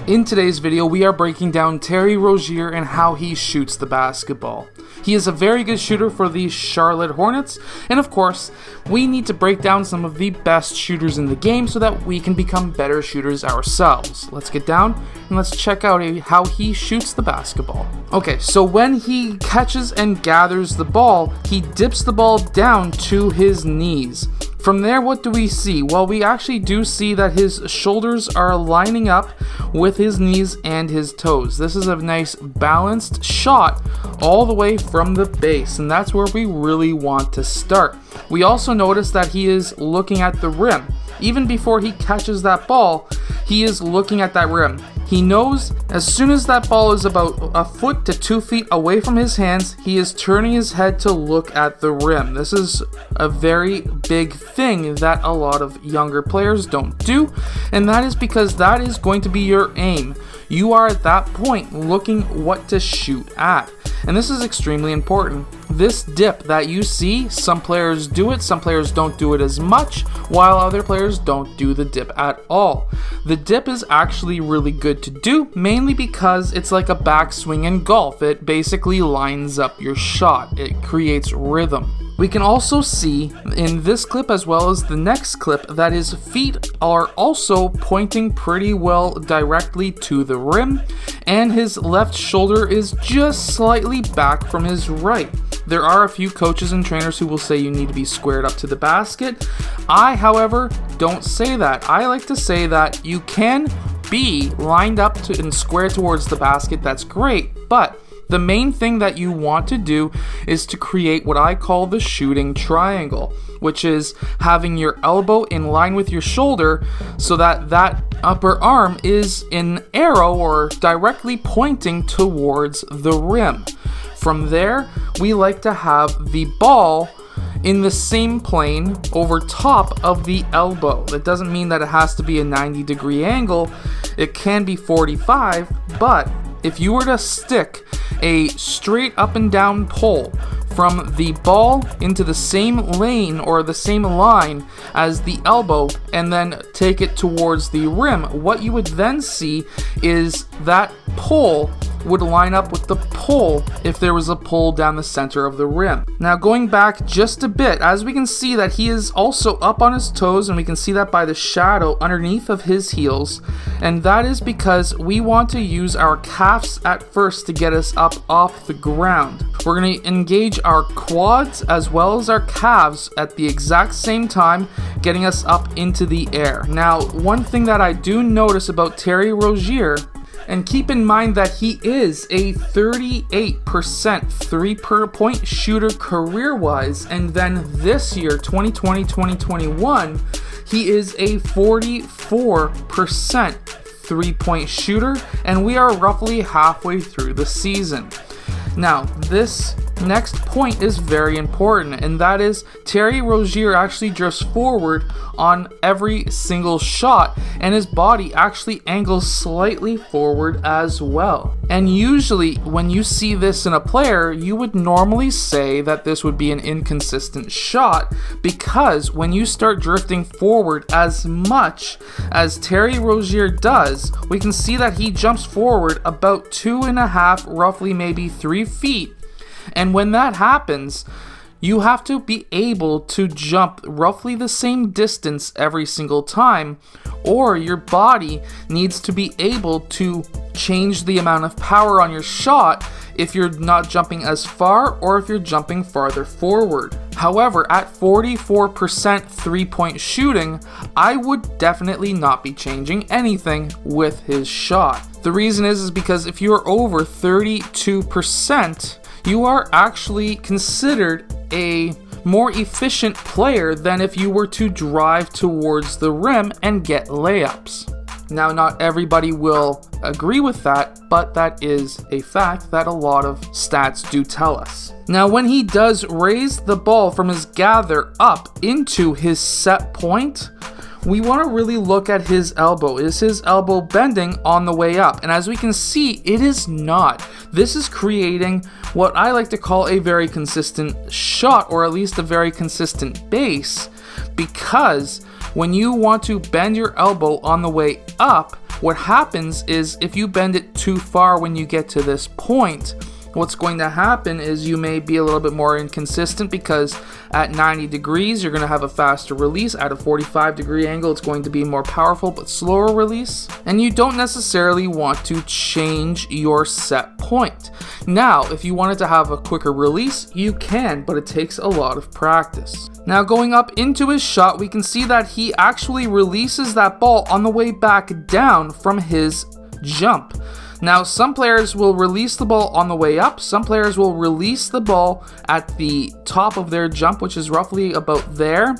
In today's video, we are breaking down Terry Rozier and how he shoots the basketball. He is a very good shooter for the Charlotte Hornets, and of course, we need to break down some of the best shooters in the game so that we can become better shooters ourselves. Let's get down and let's check out how he shoots the basketball. Okay, so when he catches and gathers the ball, he dips the ball down to his knees. From there, what do we see? Well, we actually do see that his shoulders are lining up with his knees and his toes. This is a nice balanced shot all the way from the base, and that's where we really want to start. We also notice that he is looking at the rim. Even before he catches that ball, he is looking at that rim. He knows as soon as that ball is about a foot to 2 feet away from his hands, he is turning his head to look at the rim. This is a very big thing that a lot of younger players don't do, and that is because that is going to be your aim. You are at that point looking what to shoot at. And this is extremely important. This dip that you see, some players do it, some players don't do it as much, while other players don't do the dip at all. The dip is actually really good to do, mainly because it's like a backswing in golf. It basically lines up your shot. It creates rhythm. We can also see in this clip as well as the next clip that his feet are also pointing pretty well directly to the rim, and his left shoulder is just slightly back from his right. There are a few coaches and trainers who will say you need to be squared up to the basket. I, however, don't say that. I like to say that you can be lined up and squared towards the basket. That's great, but the main thing that you want to do is to create what I call the shooting triangle, which is having your elbow in line with your shoulder so that that upper arm is an arrow or directly pointing towards the rim. From there, we like to have the ball in the same plane over top of the elbow. That doesn't mean that it has to be a 90-degree angle. It can be 45, but if you were to stick a straight up and down pole from the ball into the same lane or the same line as the elbow and then take it towards the rim, what you would then see is that pole would line up with the pole if there was a pole down the center of the rim. Now going back just a bit, as we can see that he is also up on his toes, and we can see that by the shadow underneath of his heels, and that is because we want to use our calves at first to get us up off the ground. We're going to engage our quads as well as our calves at the exact same time, getting us up into the air. Now, one thing that I do notice about Terry Rozier, and keep in mind that he is a 38% three-point shooter career-wise, and then this year, 2020-2021, he is a 44% three-point shooter, and we are roughly halfway through the season. Now, this next point is very important, and that is Terry Rozier actually drifts forward on every single shot, and his body actually angles slightly forward as well. And usually when you see this in a player, you would normally say that this would be an inconsistent shot, because when you start drifting forward as much as Terry Rozier does, we can see that he jumps forward about 2.5, roughly maybe 3 feet. And when that happens, you have to be able to jump roughly the same distance every single time, or your body needs to be able to change the amount of power on your shot if you're not jumping as far or if you're jumping farther forward. However, at 44% three-point shooting, I would definitely not be changing anything with his shot. The reason is because if you're over 32%, you are actually considered a more efficient player than if you were to drive towards the rim and get layups. Now, not everybody will agree with that, but that is a fact that a lot of stats do tell us. Now, when he does raise the ball from his gather up into his set point, we want to really look at his elbow. Is his elbow bending on the way up? And as we can see, it is not. This is creating what I like to call a very consistent shot, or at least a very consistent base, because when you want to bend your elbow on the way up, what happens is if you bend it too far when you get to this point, what's going to happen is you may be a little bit more inconsistent, because at 90 degrees you're going to have a faster release. At a 45-degree angle it's going to be more powerful but slower release, and you don't necessarily want to change your set point. Now, if you wanted to have a quicker release, you can, but it takes a lot of practice. Now, going up into his shot, we can see that he actually releases that ball on the way back down from his jump. Now, some players will release the ball on the way up. Some players will release the ball at the top of their jump, which is roughly about there.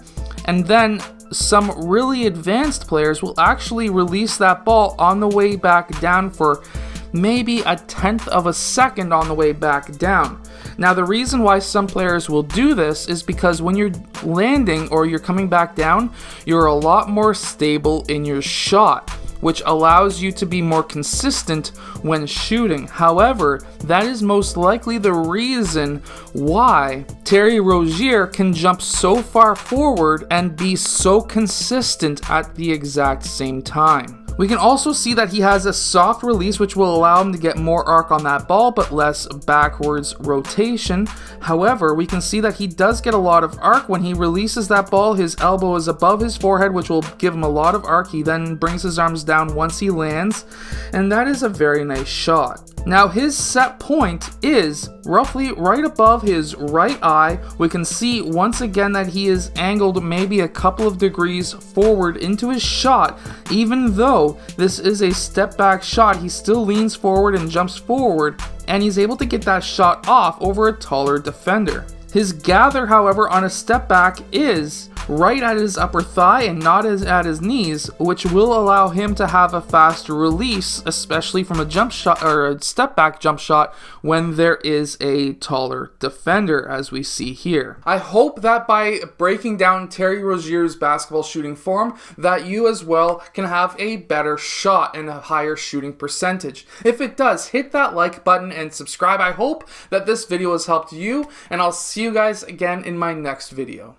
And then some really advanced players will actually release that ball on the way back down for maybe a tenth of a second on the way back down. Now, the reason why some players will do this is because when you're landing or you're coming back down, you're a lot more stable in your shot, which allows you to be more consistent when shooting. However, that is most likely the reason why Terry Rozier can jump so far forward and be so consistent at the exact same time. We can also see that he has a soft release, which will allow him to get more arc on that ball but less backwards rotation. However, we can see that he does get a lot of arc. When he releases that ball, his elbow is above his forehead, which will give him a lot of arc. He then brings his arms down once he lands, and that is a very nice shot. Now, his set point is roughly right above his right eye. We can see once again that he is angled maybe a couple of degrees forward into his shot. Even though this is a step back shot, he still leans forward and jumps forward, and he's able to get that shot off over a taller defender. His gather, however, on a step back is right at his upper thigh and not at his knees, which will allow him to have a faster release, especially from a jump shot or a step back jump shot when there is a taller defender, as we see here. I hope that by breaking down Terry Rozier's basketball shooting form, that you as well can have a better shot and a higher shooting percentage. If it does, hit that like button and subscribe. I hope that this video has helped you, and I'll see you guys again in my next video.